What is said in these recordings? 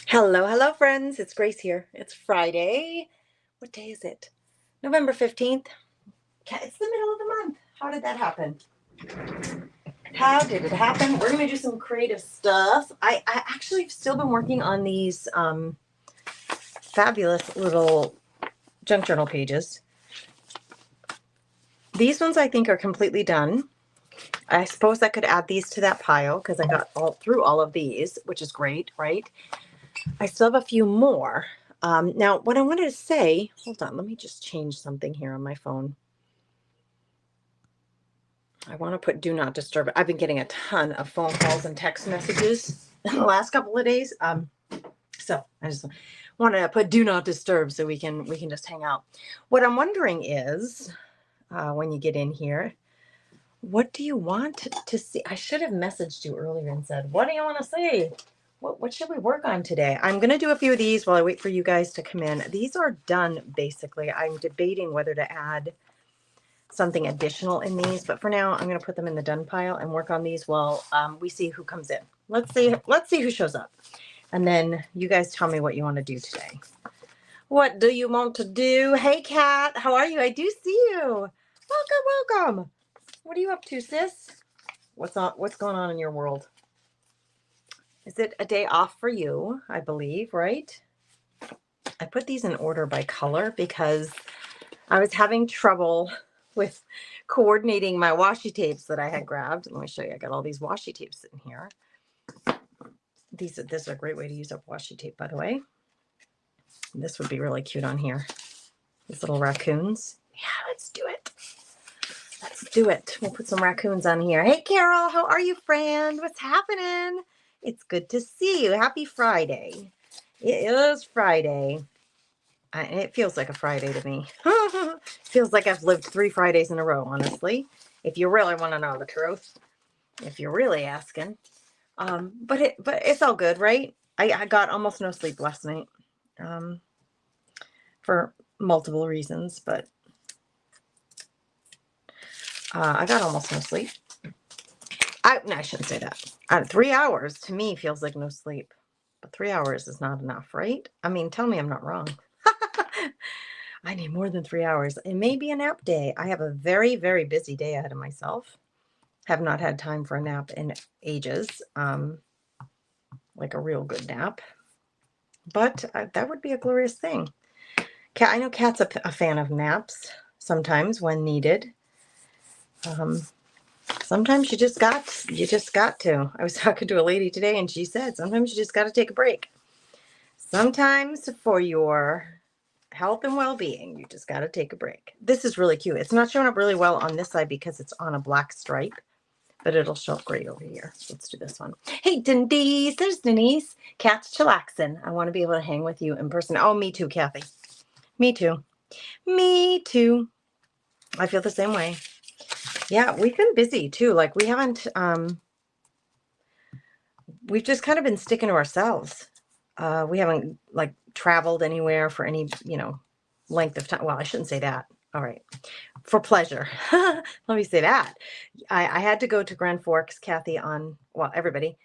Hello, friends. It's Grace here. It's Friday. What day is it? November 15th. It's the middle of the month. How did that happen? How did it happen? We're going to do some creative stuff. I actually have still been working on these fabulous little junk journal pages. These ones I think are completely done. I suppose I could add these to that pile because I got through all of these, which is great, right? I still have a few more. Now, what I wanted to say, hold on, let me just change something here on my phone. I want to put do not disturb. I've been getting a ton of phone calls and text messages in the last couple of days. So I just wanted to put do not disturb so we can just hang out. What I'm wondering is, when you get in here, what do you want to see? I should have messaged you earlier and said, what do you want to see? What should we work on today? I'm going to do a few of these while I wait for you guys to come in. These are done, basically. I'm debating whether to add something additional in these, but for now, I'm going to put them in the done pile and work on these while we see who comes in. Let's see who shows up. And then you guys tell me what you want to do today. What do you want to do? Hey, Kat, how are you? I do see you. Welcome. What are you up to, sis? What's going on in your world? Is it a day off for you? I believe, right? I put these in order by color because I was having trouble with coordinating my washi tapes that I had grabbed. Let me show you. I got all these washi tapes in here. This is a great way to use up washi tape, by the way. This would be really cute on here. These little raccoons. Yeah, let's do it. We'll put some raccoons on here. Hey, Carol, how are you, friend? What's happening? It's good to see you. Happy Friday. It is Friday. It feels like a Friday to me. Feels like I've lived 3 Fridays in a row, honestly. If you really want to know the truth. If you're really asking. But it's all good, right? I got almost no sleep last night. For multiple reasons, but I got almost no sleep. I shouldn't say that. 3 hours to me feels like no sleep, but 3 hours is not enough, right? I mean, tell me I'm not wrong. I need more than 3 hours. It may be a nap day. I have a very, very busy day ahead of myself. Have not had time for a nap in ages, like a real good nap. But that would be a glorious thing. I know Kat's a fan of naps sometimes when needed. Sometimes you just got to. I was talking to a lady today and she said, sometimes you just got to take a break. Sometimes for your health and well-being, you just got to take a break. This is really cute. It's not showing up really well on this side because it's on a black stripe, but it'll show up great over here. So let's do this one. Hey, Denise, there's Denise. Kat's chillaxing. I want to be able to hang with you in person. Oh, me too, Kathy. Me too. I feel the same way. Yeah, we've been busy too. Like we haven't, we've just kind of been sticking to ourselves. We haven't like traveled anywhere for any, length of time. Well, I shouldn't say that. All right. For pleasure. Let me say that. I had to go to Grand Forks, Kathy, everybody,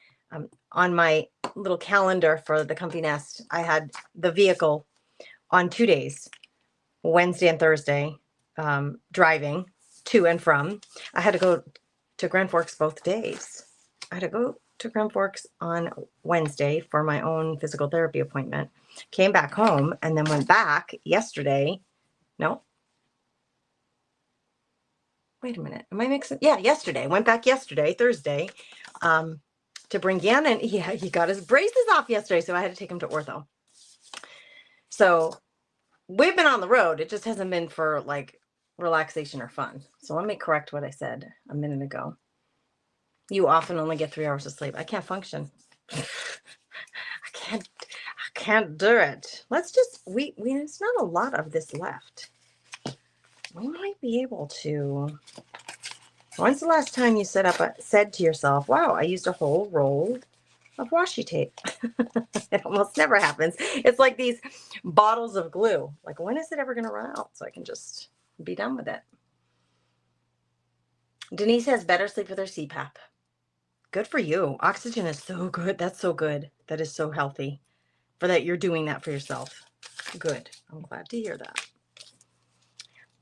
on my little calendar for the Comfy Nest. I had the vehicle on 2 days, Wednesday and Thursday, driving to and from. I had to go to Grand Forks both days. I had to go to Grand Forks on Wednesday for my own physical therapy appointment. Came back home and then went back yesterday. No. Wait a minute. Am I mixing? Yeah, yesterday. Went back yesterday, Thursday, to bring Yan in. He got his braces off yesterday, so I had to take him to ortho. So we've been on the road. It just hasn't been for like relaxation or fun. So let me correct what I said a minute ago. You often only get 3 hours of sleep. I can't function. I can't do it. Let's just there's not a lot of this left. We might be able to. When's the last time you said to yourself, wow, I used a whole roll of washi tape? It almost never happens. It's like these bottles of glue. Like, when is it ever going to run out so I can just be done with it? Denise has better sleep with her CPAP. Good for you. Oxygen is so good. That's so good. That is so healthy for that you're doing that for yourself. Good. I'm glad to hear that.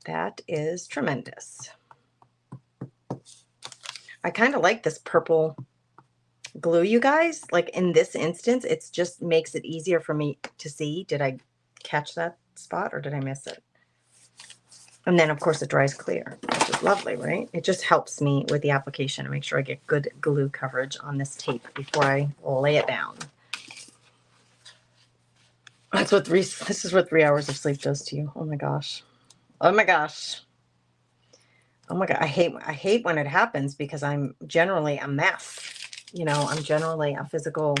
That is tremendous. I kind of like this purple glue, you guys. Like in this instance, it just makes it easier for me to see. Did I catch that spot or did I miss it? And then of course it dries clear, which is lovely, right? It just helps me with the application to make sure I get good glue coverage on this tape before I lay it down. That's what this is what 3 hours of sleep does to you. Oh my gosh. Oh my gosh. Oh my God. I hate when it happens because I'm generally a mess. You know, I'm generally a physical,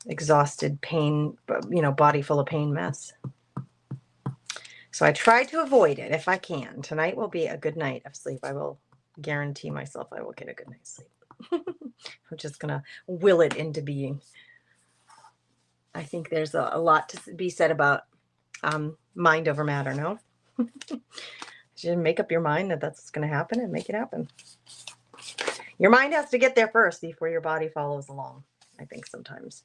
exhausted, pain, you know, body full of pain mess. So I try to avoid it if I can. Tonight will be a good night of sleep. I will guarantee myself I will get a good night's sleep. I'm just going to will it into being. I think there's a lot to be said about mind over matter, no? You make up your mind that that's going to happen and make it happen. Your mind has to get there first before your body follows along, I think sometimes.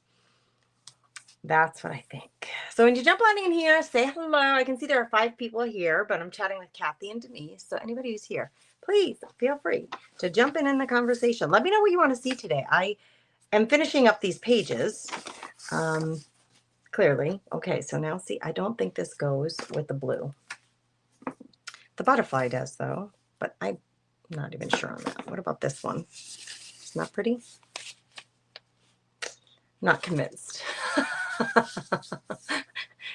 That's what I think. So when you jump on in here, say hello. I can see there are 5 people here, but I'm chatting with Kathy and Denise. So anybody who's here, please feel free to jump in the conversation. Let me know what you want to see today. I am finishing up these pages. Clearly. Okay, so now see, I don't think this goes with the blue. The butterfly does though, but I'm not even sure on that. What about this one? Isn't that pretty? Not convinced.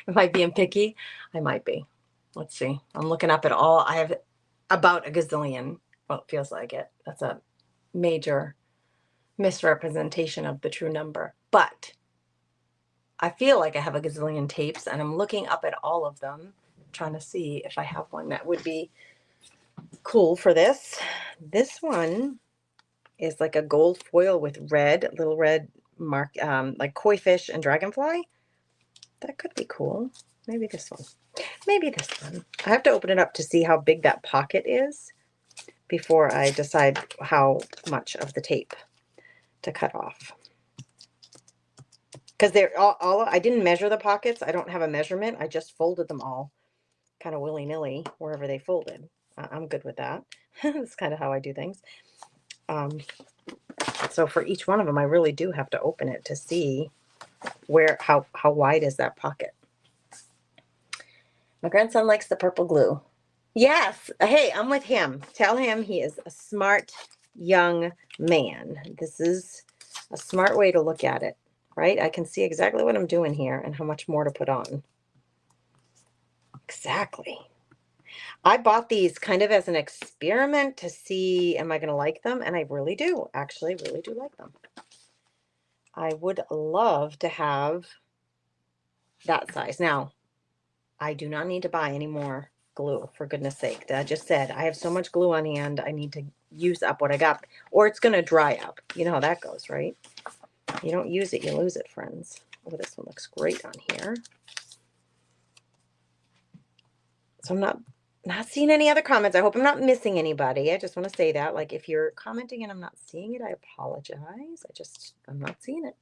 Am I being picky? I might be. Let's see. I'm looking up at all. I have about a gazillion. Well, it feels like it. That's a major misrepresentation of the true number. But I feel like I have a gazillion tapes, and I'm looking up at all of them, trying to see if I have one that would be cool for this. This one is like a gold foil with red, little red mark, like koi fish and dragonfly. That could be cool. Maybe this one. Maybe this one. I have to open it up to see how big that pocket is before I decide how much of the tape to cut off. Because they're all I didn't measure the pockets. I don't have a measurement. I just folded them all kind of willy-nilly wherever they folded. I'm good with that. That's kind of how I do things. So for each one of them, I really do have to open it to see how wide is that pocket. My grandson likes the purple glue. Yes. Hey, I'm with him. Tell him he is a smart young man. This is a smart way to look at it, right? I can see exactly what I'm doing here and how much more to put on. Exactly. I bought these kind of as an experiment to see, am I going to like them? And I really do. Actually, really do like them. I would love to have that size. Now, I do not need to buy any more glue, for goodness sake. I just said, I have so much glue on hand, I need to use up what I got, or it's going to dry up. You know how that goes, right? You don't use it, you lose it, friends. Oh, this one looks great on here. So I'm not seeing any other comments. I hope I'm not missing anybody. I just want to say that. Like, if you're commenting and I'm not seeing it, I apologize. I'm not seeing it.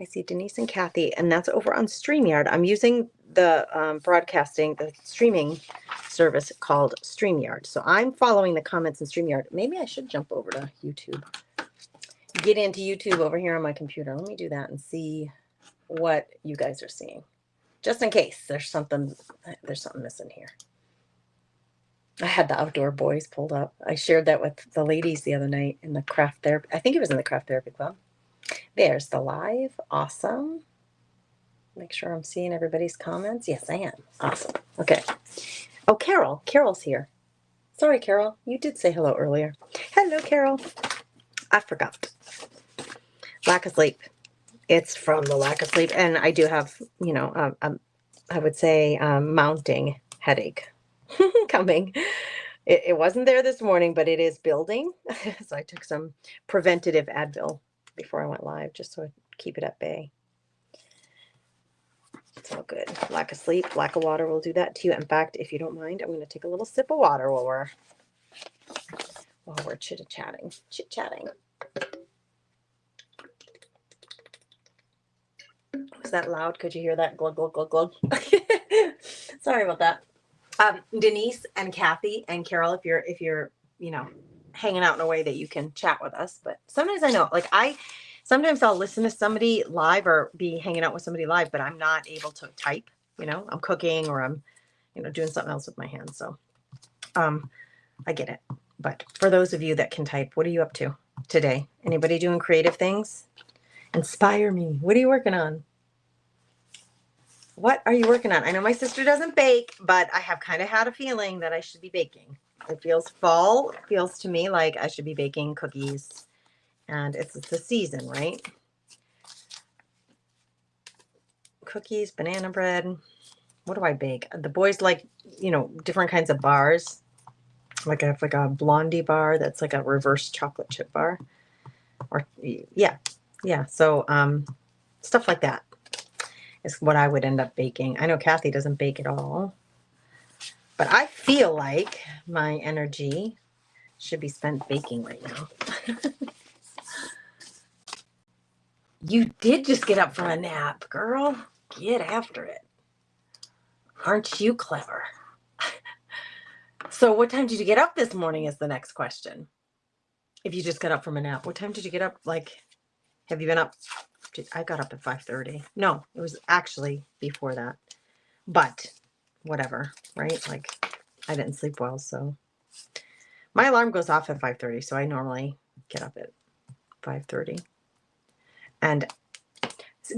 I see Denise and Kathy, and that's over on StreamYard. I'm using the the streaming service called StreamYard. So I'm following the comments in StreamYard. Maybe I should jump over to YouTube. Get into YouTube over here on my computer. Let me do that and see what you guys are seeing. Just in case there's something missing here. I had the Outdoor Boys pulled up. I shared that with the ladies the other night in the craft therapy. I think it was in the craft therapy club. There's the live. Awesome. Make sure I'm seeing everybody's comments. Yes, I am. Awesome. Okay. Oh, Carol. Carol's here. Sorry, Carol. You did say hello earlier. Hello, Carol. I forgot. Lack of sleep. It's from the lack of sleep. And I do have, I would say mounting headache coming. It wasn't there this morning, but it is building. So I took some preventative Advil before I went live, just so I keep it at bay. It's all good. Lack of sleep, lack of water will do that to you. In fact, if you don't mind, I'm going to take a little sip of water while we're chit-chatting. Was that loud? Could you hear that? Glug, glug, glug, glug. Sorry about that. Denise and Kathy and Carol, if you're, hanging out in a way that you can chat with us. But sometimes I know, like sometimes I'll listen to somebody live or be hanging out with somebody live, but I'm not able to type, I'm cooking or I'm, doing something else with my hands. So, I get it. But for those of you that can type, what are you up to today? Anybody doing creative things? Inspire me. What are you working on? What are you working on? I know my sister doesn't bake, but I have kind of had a feeling that I should be baking. It feels fall. It feels to me like I should be baking cookies. And it's the season, right? Cookies, banana bread. What do I bake? The boys like, different kinds of bars. Like I have like a blondie bar that's like a reverse chocolate chip bar. Or yeah. So stuff like that is what I would end up baking. I know Kathy doesn't bake at all, but I feel like my energy should be spent baking right now. You did just get up from a nap, girl. Get after it. Aren't you clever? So what time did you get up this morning is the next question. If you just got up from a nap, what time did you get up? Like, have you been up? I got up at 5:30. No, it was actually before that. But whatever, right? Like I didn't sleep well, so my alarm goes off at 5:30, so I normally get up at 5:30. And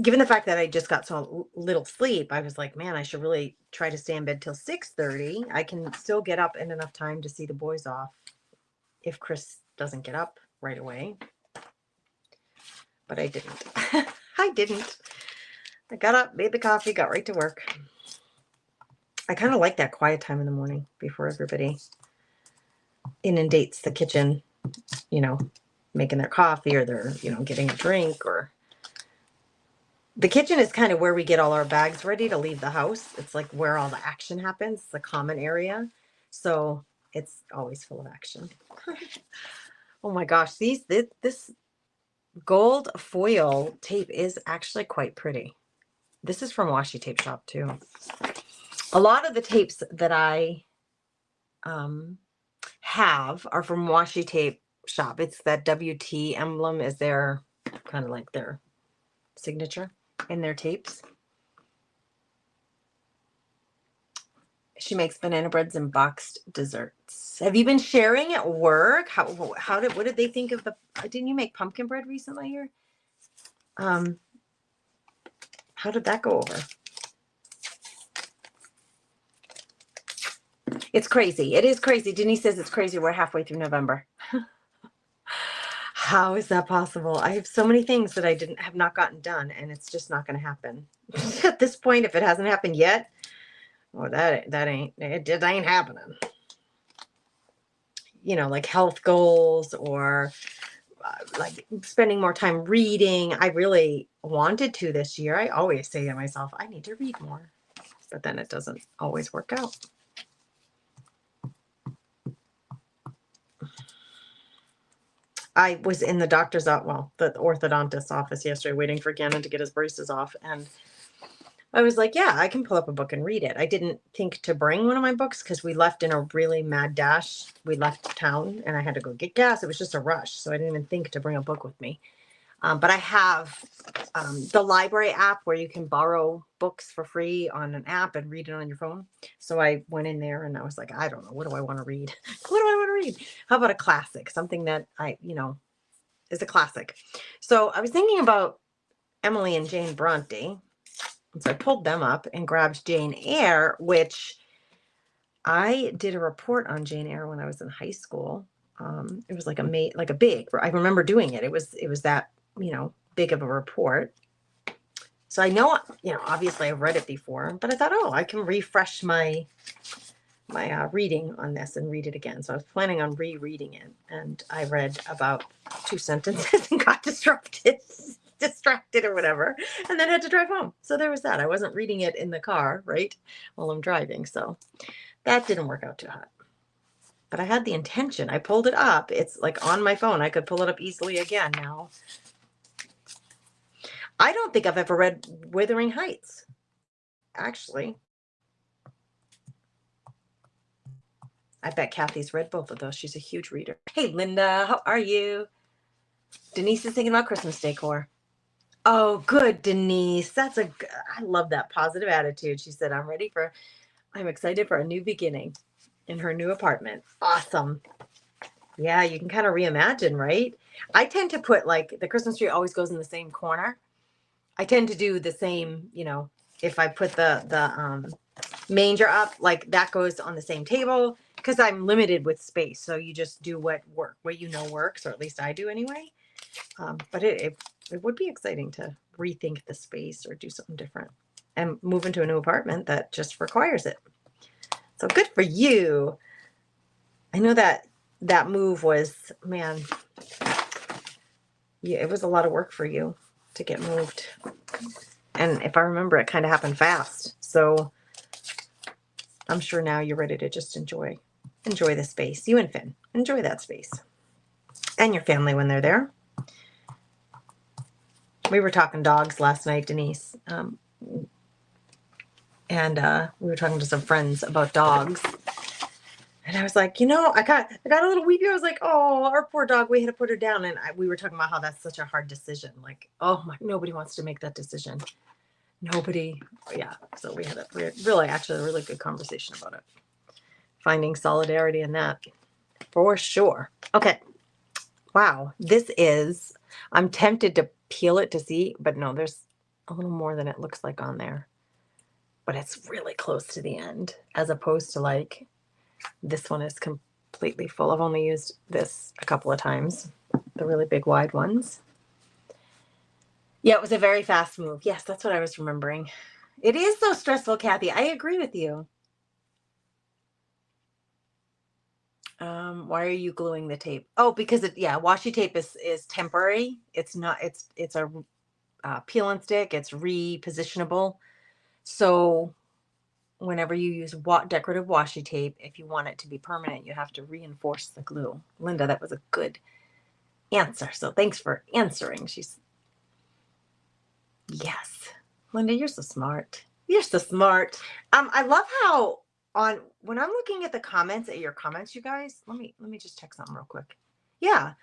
given the fact that I just got so little sleep, I was like, man, I should really try to stay in bed till 6:30. I can still get up in enough time to see the boys off if Chris doesn't get up right away. But I didn't. I didn't. I got up, made the coffee, got right to work. I kind of like that quiet time in the morning before everybody inundates the kitchen, making their coffee or they're, getting a drink. Or the kitchen is kind of where we get all our bags ready to leave the house. It's like where all the action happens, the common area. So it's always full of action. Oh my gosh, this gold foil tape is actually quite pretty. This is from Washi Tape Shop too. A lot of the tapes that I have are from Washi Tape Shop. It's that WT emblem is their kind of like their signature in their tapes. She makes banana breads and boxed desserts. Have you been sharing at work? What did they think of didn't you make pumpkin bread recently here? How did that go over? It's crazy. It is crazy. Denise says it's crazy. We're halfway through November. How is that possible? I have so many things that I have not gotten done, and it's just not going to happen. At this point, if it hasn't happened yet, well, that ain't happening. Like health goals or like spending more time reading. I really wanted to this year. I always say to myself, I need to read more, but then it doesn't always work out. I was in the doctor's office, the orthodontist's office yesterday, waiting for Gannon to get his braces off. And I was like, yeah, I can pull up a book and read it. I didn't think to bring one of my books because we left in a really mad dash. We left town and I had to go get gas. It was just a rush. So I didn't even think to bring a book with me. But I have the library app where you can borrow books for free on an app and read it on your phone. So I went in there and I was like, I don't know. What do I want to read? What do I want to read? How about a classic? Something that is a classic. So I was thinking about Emily and Jane Bronte. And so I pulled them up and grabbed Jane Eyre, which I did a report on Jane Eyre when I was in high school. It was like a big, I remember doing it. It was that, big of a report. So I know, obviously I've read it before, but I thought, I can refresh my reading on this and read it again. So I was planning on rereading it, and I read about 2 sentences and got distracted or whatever, and then had to drive home. So there was that. I wasn't reading it in the car, right, while I'm driving. So that didn't work out too hot. But I had the intention. I pulled it up. It's like on my phone. I could pull it up easily again now. I don't think I've ever read Wuthering Heights, actually. I bet Kathy's read both of those. She's a huge reader. Hey, Linda, how are you? Denise is thinking about Christmas decor. Oh, good, Denise. I love that positive attitude. She said, I'm excited for a new beginning in her new apartment. Awesome. Yeah, you can kind of reimagine, right? I tend to put like the Christmas tree always goes in the same corner. I tend to do the same, if I put the manger up, like that goes on the same table because I'm limited with space. So you just do what works, or at least I do anyway. But it would be exciting to rethink the space or do something different and move into a new apartment that just requires it. So good for you. I know that move was, man, yeah, it was a lot of work for you to get moved. And if I remember, it kind of happened fast. So I'm sure now you're ready to just enjoy the space. You and Finn, enjoy that space. And your family when they're there. We were talking dogs last night, Denise. And we were talking to some friends about dogs. And I was like, I got a little weepy. I was like, oh, our poor dog, we had to put her down. And we were talking about how that's such a hard decision. Like, oh my, nobody wants to make that decision. Nobody. Yeah. So we had a really good conversation about it. Finding solidarity in that for sure. Okay. Wow. I'm tempted to peel it to see, but no, there's a little more than it looks like on there. But it's really close to the end, as opposed to like this one is completely full. I've only used this a couple of times, the really big wide ones. Yeah, it was a very fast move. Yes, that's what I was remembering. It is so stressful, Kathy. I agree with you. Why are you gluing the tape? Oh, because washi tape is temporary. It's not. It's a peel and stick. It's repositionable. So whenever you use decorative washi tape, if you want it to be permanent, you have to reinforce the glue. Linda, that was a good answer. So thanks for answering. Yes. Linda, you're so smart. You're so smart. I love how when I'm looking at the comments, you guys, let me just check something real quick. Yeah.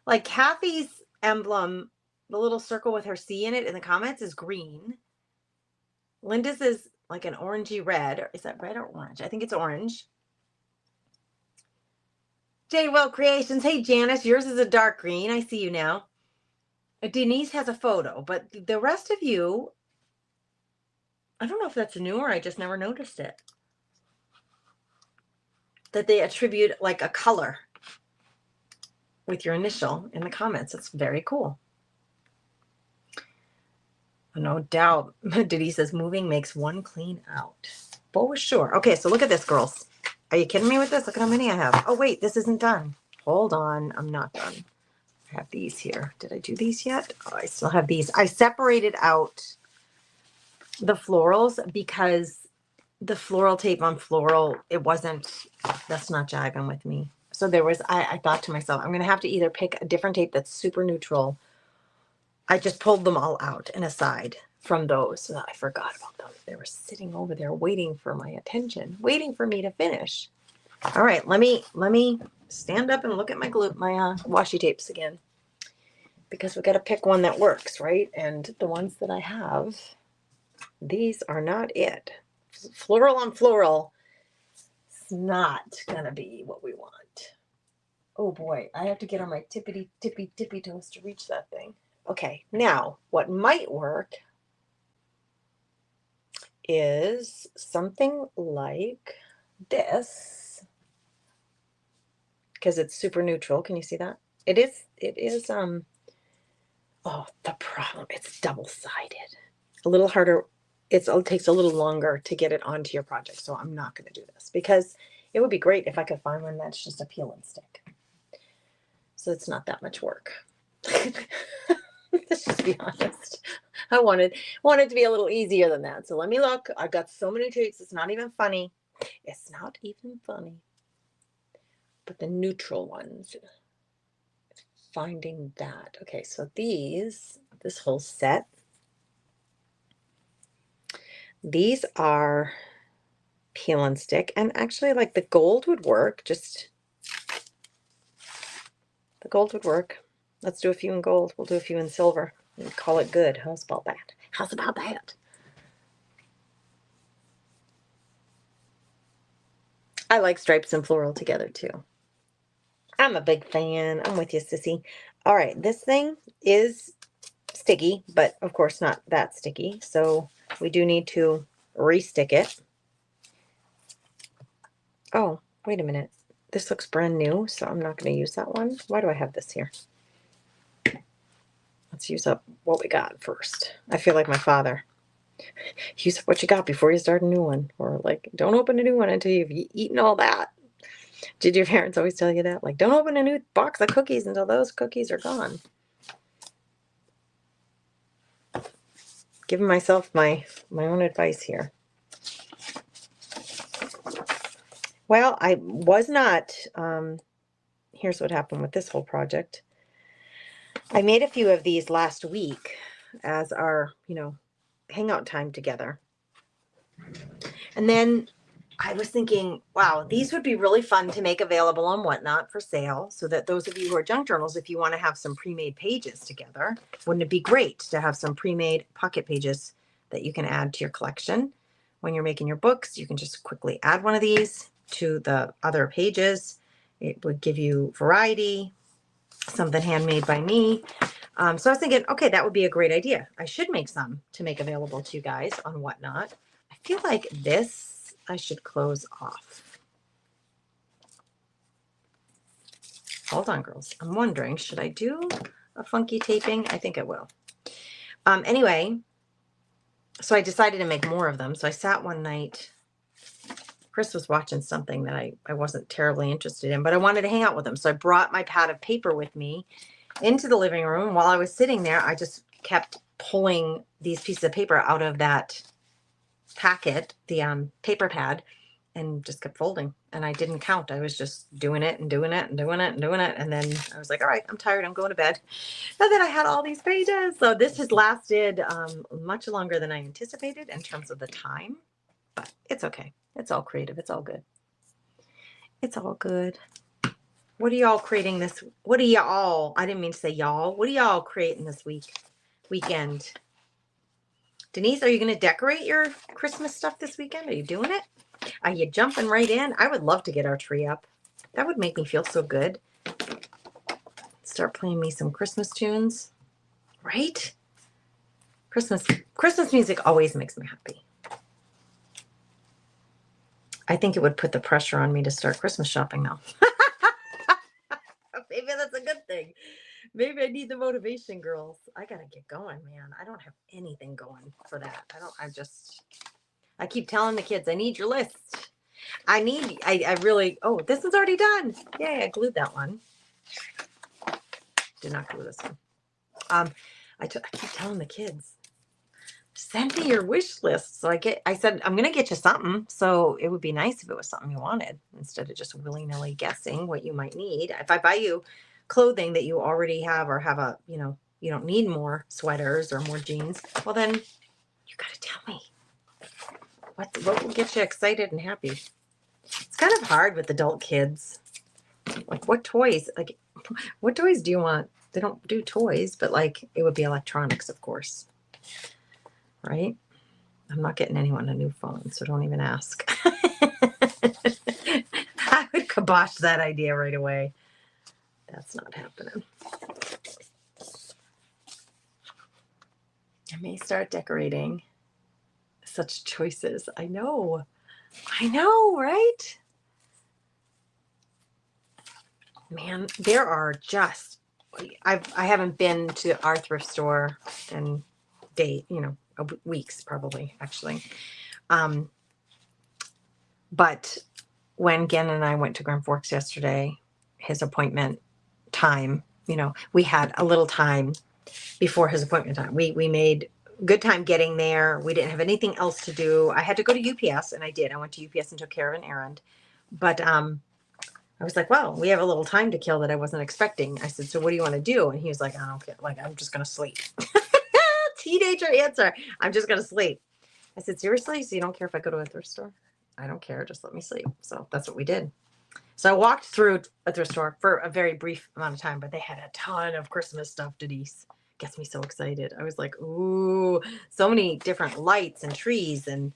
Like Kathy's emblem, the little circle with her C in it in the comments is green. Linda's is like an orangey red. Is that red or orange? I think it's orange. J Will Creations. Hey, Janice, yours is a dark green. I see you now. Denise has a photo, but the rest of you, I don't know if that's new or I just never noticed it. That they attribute like a color with your initial in the comments. It's very cool. No doubt. Denise says moving makes one clean out. For sure. Okay, so look at this, girls. Are you kidding me with this? Look at how many I have. Oh, wait, this isn't done. Hold on. I'm not done. I have these here. Did I do these yet? Oh, I still have these. I separated out the florals because the floral tape on floral, that's not jiving with me. So I thought to myself, I'm going to have to either pick a different tape that's super neutral. I just pulled them all out and aside from those. So I forgot about them. They were sitting over there waiting for my attention, waiting for me to finish. All right, let me stand up and look at my washi tapes again, because we got to pick one that works, right? And the ones that I have, these are not it. Floral on floral, it's not gonna be what we want. Oh boy, I have to get on my tippy toes to reach that thing. Okay, now what might work is something like this, because it's super neutral. Can you see that? It is oh, the problem, it's double-sided. A little harder. It takes a little longer to get it onto your project, so I'm not going to do this, because it would be great if I could find one that's just a peel and stick. So it's not that much work. Let's just be honest. I wanted to be a little easier than that. So let me look. I've got so many tricks. It's not even funny. It's not even funny. But the neutral ones, finding that. Okay, so this whole set These are peel and stick, and actually like the gold would work. Just the gold would work. Let's do a few in gold. We'll do a few in silver and call it good. How's about that? How's about that? I like stripes and floral together too. I'm a big fan. I'm with you, sissy. All right, this thing is sticky, but of course not that sticky. So we do need to re-stick it. Oh, wait a minute. This looks brand new, so I'm not going to use that one. Why do I have this here? Let's use up what we got first. I feel like my father. Use up what you got before you start a new one. Or like, don't open a new one until you've eaten all that. Did your parents always tell you that? Like, don't open a new box of cookies until those cookies are gone. Giving myself my own advice here. Well, I was not, here's what happened with this whole project. I made a few of these last week as our, hangout time together. And then I was thinking, wow, these would be really fun to make available on Whatnot for sale, so that those of you who are junk journals, if you want to have some pre-made pages together, wouldn't it be great to have some pre-made pocket pages that you can add to your collection? When you're making your books, you can just quickly add one of these to the other pages. It would give you variety, something handmade by me. So I was thinking, okay, that would be a great idea. I should make some to make available to you guys on Whatnot. I feel like this I should close off. Hold on, girls. I'm wondering, should I do a funky taping? I think I will. Anyway, so I decided to make more of them. So I sat one night. Chris was watching something that I wasn't terribly interested in, but I wanted to hang out with him. So I brought my pad of paper with me into the living room. While I was sitting there, I just kept pulling these pieces of paper out of that packet, the paper pad, and just kept folding. And I didn't count. I was just doing it and doing it and doing it and doing it. And then I was like, all right, I'm tired. I'm going to bed. And then I had all these pages. So this has lasted much longer than I anticipated in terms of the time, but it's okay. It's all creative. It's all good. It's all good. What are y'all creating this? What are y'all? I didn't mean to say y'all. What are y'all creating this weekend? Denise, are you going to decorate your Christmas stuff this weekend? Are you doing it? Are you jumping right in? I would love to get our tree up. That would make me feel so good. Start playing me some Christmas tunes, right? Christmas music always makes me happy. I think it would put the pressure on me to start Christmas shopping now. Maybe that's a good thing. Maybe I need the motivation, girls. I gotta get going, man. I don't have anything going for that. I keep telling the kids, I need your list. I really, oh, this one's already done. Yay, I glued that one. Did not glue this one. I keep telling the kids, send me your wish list. So I said, I'm going to get you something. So it would be nice if it was something you wanted instead of just willy-nilly guessing what you might need. If I buy you clothing that you already have or have you don't need more sweaters or more jeans, well, then you got to tell me what will get you excited and happy. It's kind of hard with adult kids. Like what toys do you want? They don't do toys, but like it would be electronics, of course. Right? I'm not getting anyone a new phone, so don't even ask. I would kibosh that idea right away. That's not happening. I may start decorating. Such choices. I know, right? Man, there are just, I haven't been to our thrift store in weeks probably, actually. But when Gannon and I went to Grand Forks yesterday, his appointment time, we had a little time before his appointment time. We made good time getting there. We didn't have anything else to do. I had to go to UPS, and I did. I went to UPS and took care of an errand. But I was like, well, we have a little time to kill that I wasn't expecting. I said, so what do you want to do? And he was like, I don't care. Like, I'm just going to sleep. Teenager answer. I'm just going to sleep. I said, seriously? So you don't care if I go to a thrift store? I don't care. Just let me sleep. So that's what we did. So I walked through a thrift store for a very brief amount of time, but they had a ton of Christmas stuff, Denise. Gets me so excited. I was like, ooh, so many different lights and trees and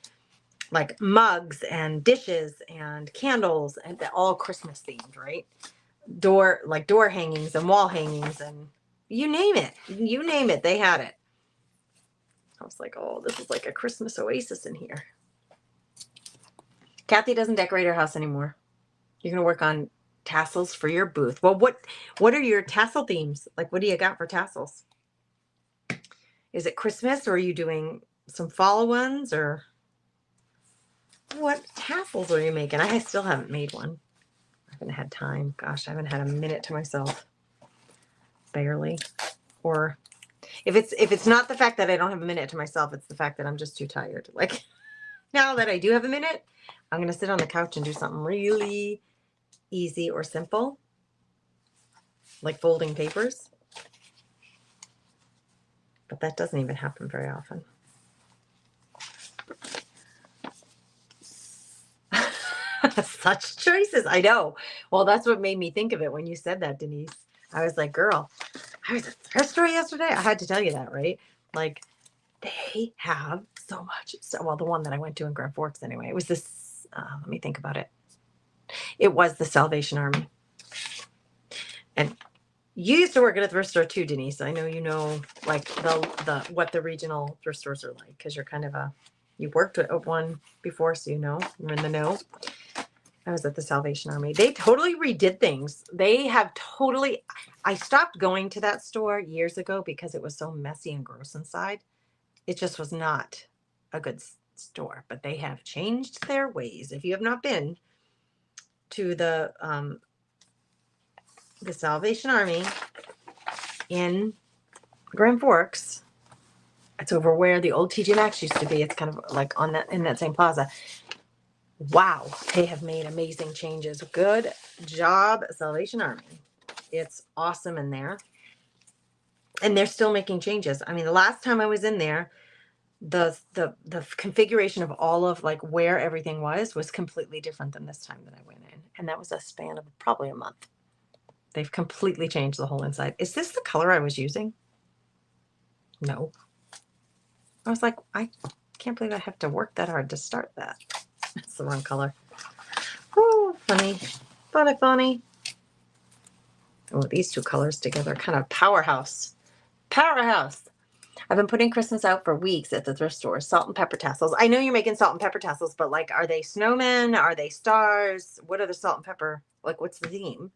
like mugs and dishes and candles, and they're all Christmas themed, right? Door hangings and wall hangings and you name it. You name it, they had it. I was like, oh, this is like a Christmas oasis in here. Kathy doesn't decorate her house anymore. You're gonna work on tassels for your booth. Well, what are your tassel themes? Like, what do you got for tassels? Is it Christmas, or are you doing some fall ones, or what tassels are you making? I still haven't made one. I haven't had time. Gosh, I haven't had a minute to myself. Barely. Or if it's not the fact that I don't have a minute to myself, it's the fact that I'm just too tired. Like, now that I do have a minute, I'm gonna sit on the couch and do something really easy or simple, like folding papers. But that doesn't even happen very often. Such choices. I know. Well, that's what made me think of it when you said that, Denise. I was like, girl, I was at the thrift store yesterday. I had to tell you that, right? Like, they have so much. So, well, the one that I went to in Grand Forks anyway, it was this, let me think about it. It was the Salvation Army. And you used to work at a thrift store too, Denise. I know you know, like, the what the regional thrift stores are like, because you're kind of you worked at one before, so you know, you're in the know. I was at the Salvation Army. They totally redid things. They have totally, I stopped going to that store years ago because it was so messy and gross inside. It just was not a good store, but they have changed their ways. If you have not been to the Salvation Army in Grand Forks, it's over where the old TJ Maxx used to be. It's kind of like on that, in that same plaza. Wow, they have made amazing changes. Good job, Salvation Army. It's awesome in there. And they're still making changes. I mean, the last time I was in there, the configuration of all of like where everything was completely different than this time that I went in. And that was a span of probably a month. They've completely changed the whole inside. Is this the color I was using? No. I was like, I can't believe I have to work that hard to start that. It's the wrong color. Oh, funny. Funny. Oh, these two colors together, kind of powerhouse. Powerhouse. I've been putting Christmas out for weeks at the thrift store. Salt and pepper tassels. I know you're making salt and pepper tassels, but like, are they snowmen? Are they stars? What are the salt and pepper? Like, what's the theme?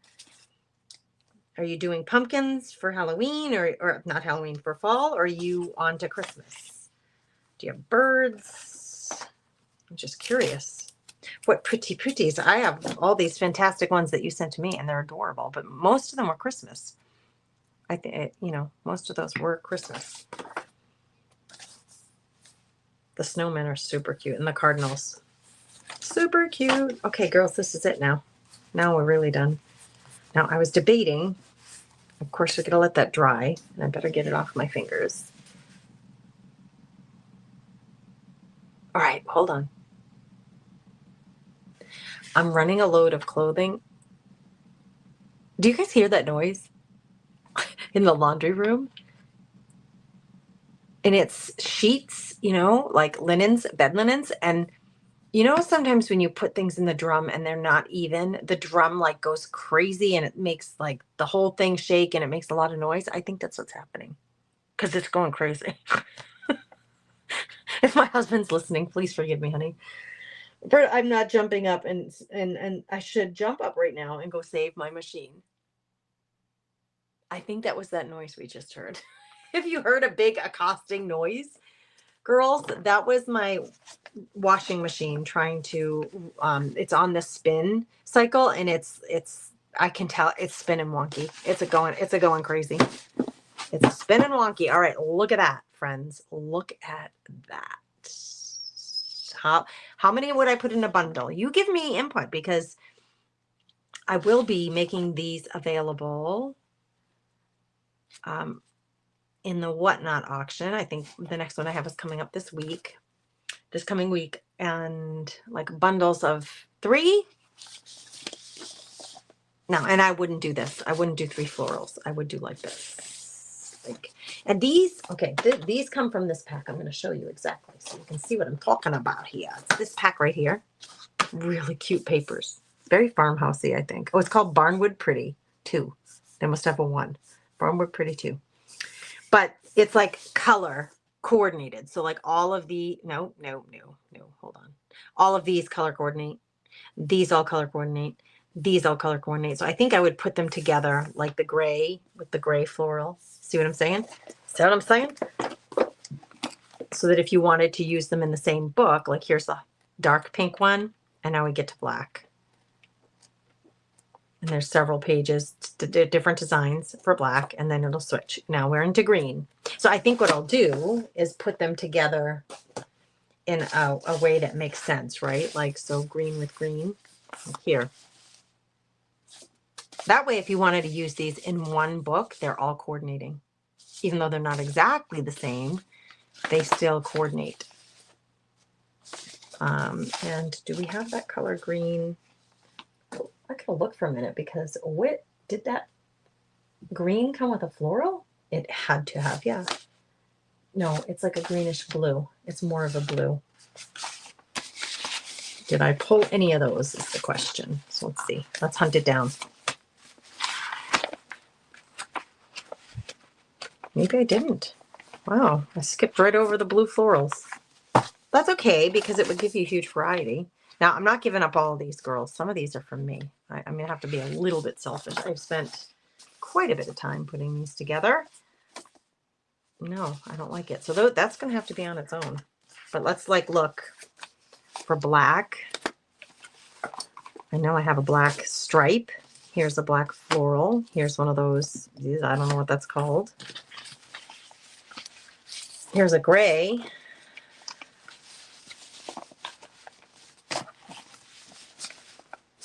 Are you doing pumpkins for Halloween or not Halloween, for fall? Or are you on to Christmas? Do you have birds? I'm just curious. What pretties. I have all these fantastic ones that you sent to me, and they're adorable, but most of them were Christmas. I think, you know, most of those were Christmas. The snowmen are super cute, and the cardinals. Super cute. Okay, girls, this is it now. Now we're really done. Now, I was debating. Of course, we're going to let that dry, and I better get it off my fingers. All right, hold on. I'm running a load of clothing. Do you guys hear that noise in the laundry room? And it's sheets, you know, like linens, bed linens. And you know, sometimes when you put things in the drum and they're not even, the drum like goes crazy and it makes like the whole thing shake and it makes a lot of noise. I think that's what's happening because it's going crazy. If my husband's listening, please forgive me, honey. But I'm not jumping up and I should jump up right now and go save my machine. I think that was that noise we just heard. If you heard a big accosting noise, girls, that was my washing machine trying to, it's on the spin cycle and it's, I can tell it's spinning wonky. It's a going crazy. It's a spinning wonky. All right. Look at that, friends. Look at that. How many would I put in a bundle? You give me input because I will be making these available in the Whatnot auction. I think the next one I have is coming up this week. this coming week, and like bundles of 3. No, and I wouldn't do this. I wouldn't do 3 florals. I would do like this. Like, and these, okay, these come from this pack. I'm going to show you exactly so you can see what I'm talking about here. It's this pack right here. Really cute papers. Very farmhousey, I think. Oh, it's called Barnwood Pretty 2. They must have a 1. Barnwood Pretty 2. But it's like color coordinated. So like all of the, no, hold on. All of these color coordinate. These all color coordinate. These all color coordinate. So I think I would put them together like the gray with the gray floral. See what I'm saying? See what I'm saying? So that if you wanted to use them in the same book, like here's the dark pink one, and now we get to black. And there's several pages, different designs for black, and then it'll switch. Now we're into green. So I think what I'll do is put them together in a way that makes sense, right? Like, so green with green here. That way, if you wanted to use these in one book, they're all coordinating. Even though they're not exactly the same, they still coordinate. And do we have that color green? I gotta look for a minute because what did that green come with a floral? It had to have, yeah. No, it's like a greenish blue. It's more of a blue. Did I pull any of those is the question. So let's see. Let's hunt it down. Maybe I didn't. Wow, I skipped right over the blue florals. That's okay because it would give you a huge variety. Now, I'm not giving up all of these, girls. Some of these are from me. I'm going to have to be a little bit selfish. I've spent quite a bit of time putting these together. No, I don't like it. So that's going to have to be on its own. But let's like look for black. I know I have a black stripe. Here's a black floral. Here's one of those. I don't know what that's called. Here's a gray.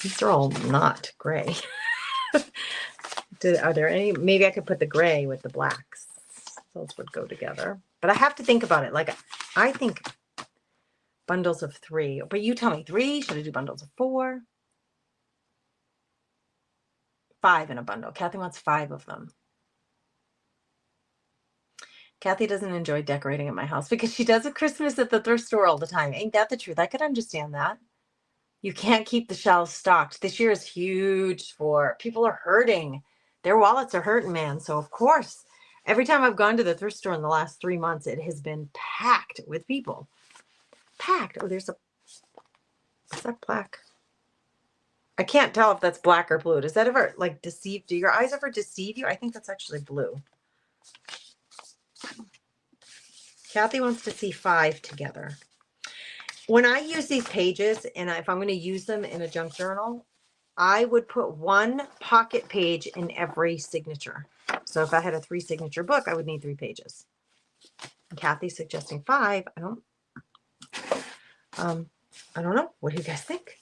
These are all not gray. Are there any? Maybe I could put the gray with the blacks. Those would go together. But I have to think about it. Like, I think bundles of 3. But you tell me, 3? Should I do bundles of 4? 5 in a bundle. Kathy wants 5 of them. Kathy doesn't enjoy decorating at my house because she does a Christmas at the thrift store all the time. Ain't that the truth? I could understand that. You can't keep the shelves stocked. This year is huge for people are hurting. Their wallets are hurting, man. So of course, every time I've gone to the thrift store in the last 3 months, it has been packed with people. Packed. Oh, is that black? I can't tell if that's black or blue. Does that ever like deceive? Do your eyes ever deceive you? I think that's actually blue. Kathy wants to see 5 together. When I use these pages, and if I'm going to use them in a junk journal, I would put 1 pocket page in every signature. So if I had a 3 signature book, I would need 3 pages. And Kathy's suggesting 5. I don't know. What do you guys think?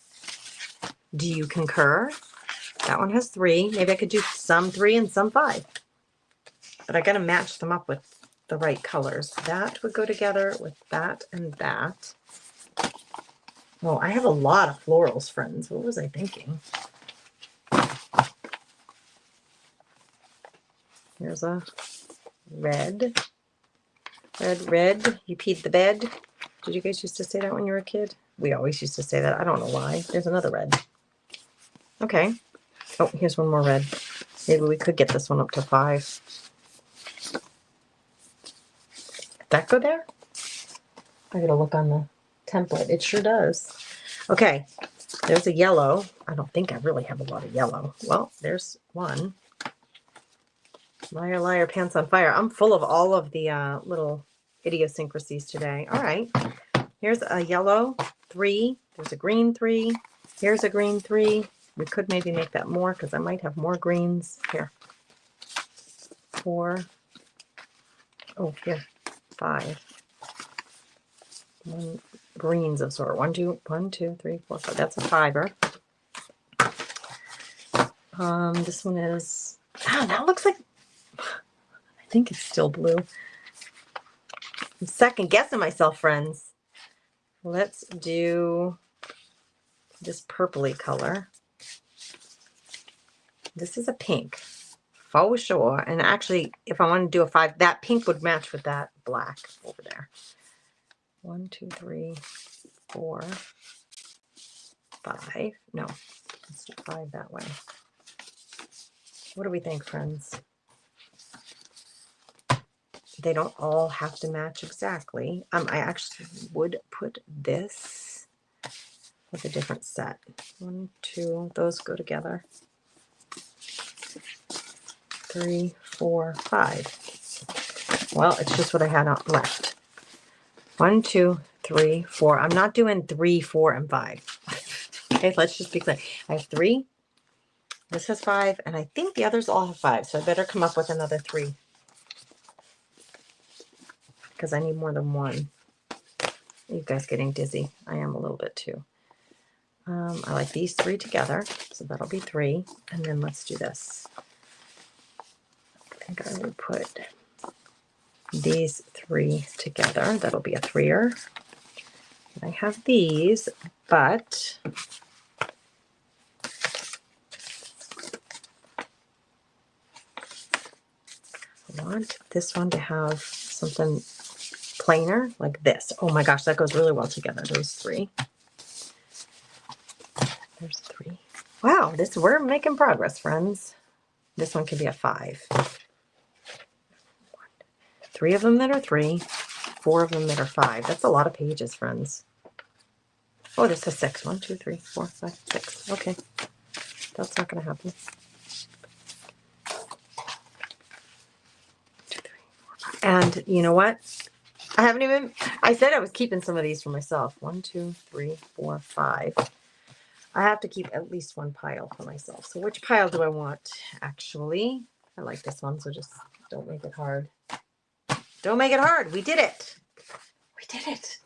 Do you concur? That one has 3. Maybe I could do some 3 and some 5. But I got to match them up with the right colors. That would go together with that and that. Oh, I have a lot of florals, friends. What was I thinking? Here's a red. Red. You peed the bed. Did you guys used to say that when you were a kid? We always used to say that. I don't know why. There's another red. Okay. Oh, here's one more red. Maybe we could get this one up to 5. Did that go there? I gotta look on the template. It sure does. Okay, there's a yellow. I don't think I really have a lot of yellow. Well, there's one. Liar, liar, pants on fire. I'm full of all of the little idiosyncrasies today. All right, here's a yellow 3. There's a green 3. Here's a green 3. We could maybe make that more because I might have more greens. Here. 4. Oh, here. 5. 1 greens of sort. 1, 2, 3, 4, 5. That's a fiber. This one is. That looks like. I think it's still blue. I'm second guessing myself, friends. let's do this purpley color. This is a pink, for sure. And actually, if I want to do a 5, that pink would match with that black over there. 1, 2, 3, 4, 5. No, let's do 5 that way. What do we think, friends? They don't all have to match exactly. I actually would put this with a different set. 1, 2, those go together. 3, 4, 5. Well, it's just what I had left. 1, 2, 3, 4. I'm not doing 3, 4, and 5. Okay, let's just be clear. I have 3. This has 5, and I think the others all have 5. So I better come up with another 3 because I need more than 1. You guys getting dizzy? I am a little bit too. I like these 3 together, so that'll be 3. And then let's do this. I think I would put these 3 together. That'll be a 3er. I have these, but I want this one to have something plainer like this. Oh my gosh, that goes really well together, those 3. There's 3. Wow, we're making progress, friends. This one could be a 5. 3 of them that are 3, 4 of them that are 5. That's a lot of pages, friends. Oh, this is 6. 1, 2, 3, 4, 5, 6. Okay. That's not going to happen. 2, 3, 4, 5. And you know what? I said I was keeping some of these for myself. 1, 2, 3, 4, 5. I have to keep at least 1 pile for myself. So which pile do I want? Actually, I like this one, so just don't make it hard. Don't make it hard. We did it. We did it.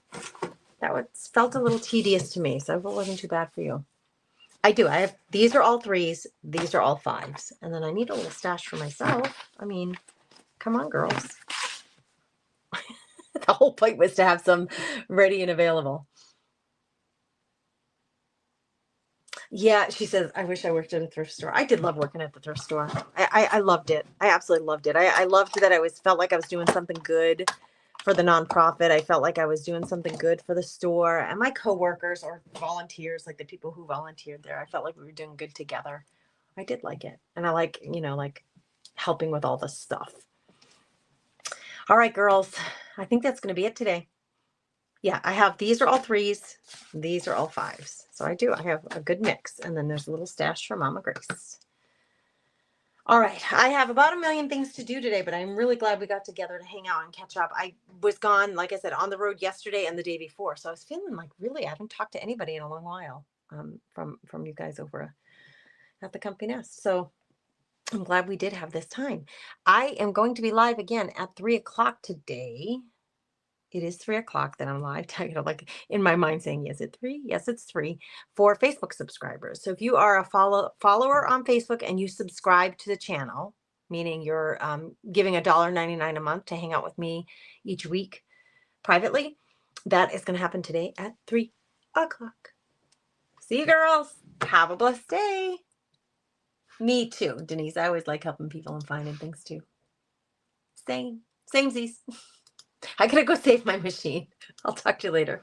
That felt a little tedious to me, so it wasn't too bad for you. I do. These are all 3s. These are all 5s. And then I need a little stash for myself. I mean, come on, girls. The whole point was to have some ready and available. Yeah, she says, I wish I worked at a thrift store. I did love working at the thrift store. I loved it. I absolutely loved it. I loved that felt like I was doing something good for the nonprofit. I felt like I was doing something good for the store, and my coworkers or volunteers, like the people who volunteered there, I felt like we were doing good together. I did like it. And I like, like helping with all this stuff. All right, girls, I think that's going to be it today. Yeah, these are all 3s. These are all 5s. So I have a good mix. And then there's a little stash for Mama Grace. All right. I have about 1 million things to do today, but I'm really glad we got together to hang out and catch up. I was gone, like I said, on the road yesterday and the day before. So I was feeling like really, I haven't talked to anybody in a long while from you guys over at the Comfy Nest. So I'm glad we did have this time. I am going to be live again at 3 o'clock today. It is 3 o'clock that I'm live. Like in my mind saying, is it 3? Yes, it's 3 for Facebook subscribers. So if you are a follower on Facebook and you subscribe to the channel, meaning you're giving $1.99 a month to hang out with me each week privately, that is going to happen today at 3 o'clock. See you, girls. Have a blessed day. Me too, Denise. I always like helping people and finding things too. Samesies. I gotta go save my machine. I'll talk to you later.